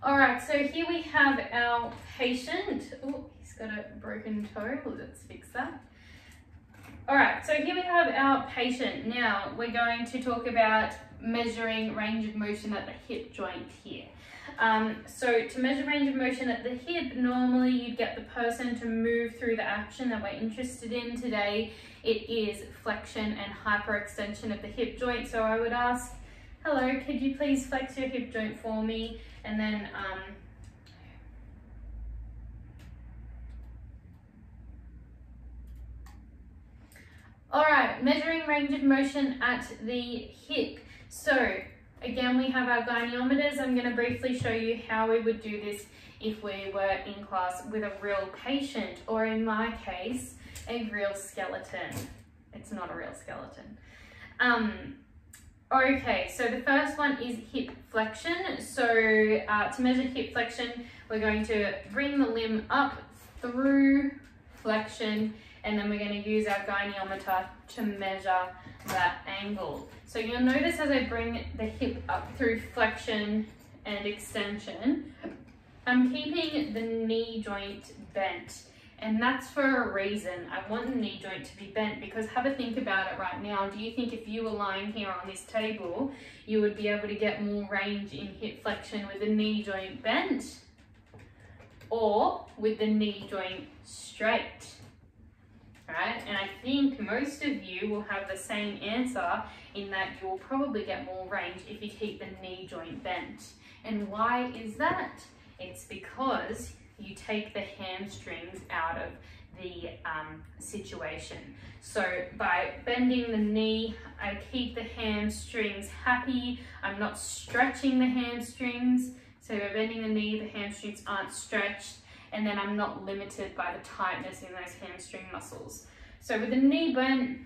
All right, so here we have our patient. Oh, he's got a broken toe. Let's fix that. All right, so here we have our patient. Now we're going to talk about measuring range of motion at the hip joint here. So to measure range of motion at the hip, normally you'd get the person to move through the action that we're interested in today. It is flexion and hyperextension of the hip joint. So I would ask, hello, could you please flex your hip joint for me? And then all right, measuring range of motion at the hip. So again, we have our goniometers. I'm going to briefly show you how we would do this if we were in class with a real patient, or in my case, a real skeleton. It's not a real skeleton. Okay, so the first one is hip flexion. So to measure hip flexion, we're going to bring the limb up through flexion, and then we're going to use our goniometer to measure that angle. So you'll notice as I bring the hip up through flexion and extension, I'm keeping the knee joint bent. And that's for a reason. I want the knee joint to be bent because have a think about it right now. Do you think if you were lying here on this table, you would be able to get more range in hip flexion with the knee joint bent or with the knee joint straight? Right? And I think most of you will have the same answer in that you'll probably get more range if you keep the knee joint bent. And why is that? It's because you take the hamstrings out of the situation. So by bending the knee, I keep the hamstrings happy. I'm not stretching the hamstrings. So by bending the knee, the hamstrings aren't stretched, and then I'm not limited by the tightness in those hamstring muscles. So with the knee bent,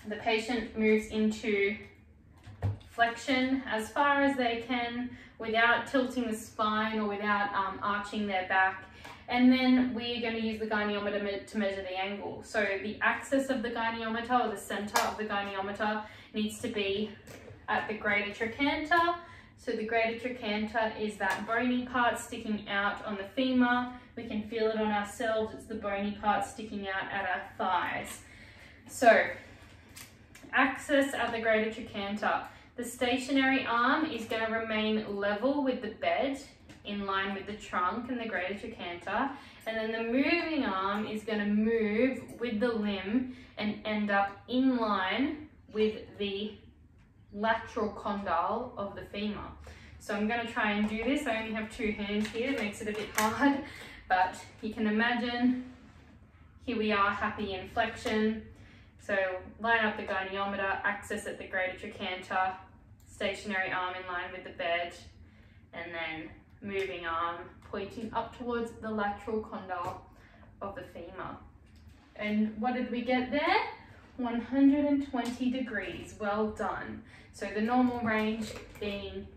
the patient moves into flexion as far as they can without tilting the spine or without arching their back. And then we're going to use the goniometer to measure the angle. So the axis of the goniometer, or the center of the goniometer, needs to be at the greater trochanter. So the greater trochanter is that bony part sticking out on the femur. We can feel it on ourselves. It's the bony part sticking out at our thighs. So axis at the greater trochanter. The stationary arm is going to remain level with the bed, in line with the trunk and the greater trochanter. And then the moving arm is going to move with the limb and end up in line with the lateral condyle of the femur. So I'm going to try and do this. I only have two hands here. It makes it a bit hard, but you can imagine here we are happy in flexion. So line up the goniometer, axis at the greater trochanter, stationary arm in line with the bed, and then moving arm pointing up towards the lateral condyle of the femur. And what did we get there? 120 degrees. Well done. So the normal range being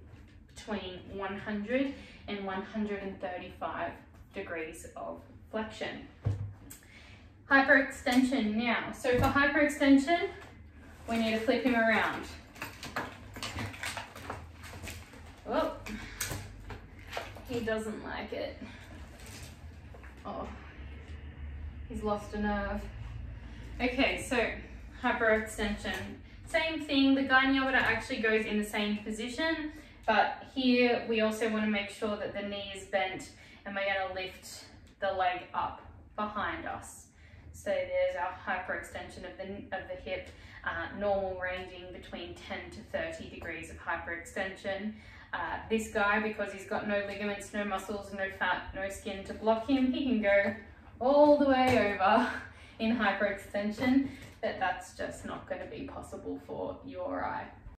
between 100 and 135 degrees of flexion. Hyperextension now. So for hyperextension, we need to flip him around. Oh, he doesn't like it. Oh, he's lost a nerve. Okay, so hyperextension. Same thing, the goniometer actually goes in the same position, but here we also want to make sure that the knee is bent and we're going to lift the leg up behind us. So there's our hyperextension of the hip, normal ranging between 10 to 30 degrees of hyperextension. This guy, because he's got no ligaments, no muscles, no fat, no skin to block him, he can go all the way over in hyperextension, but that's just not going to be possible for your eye.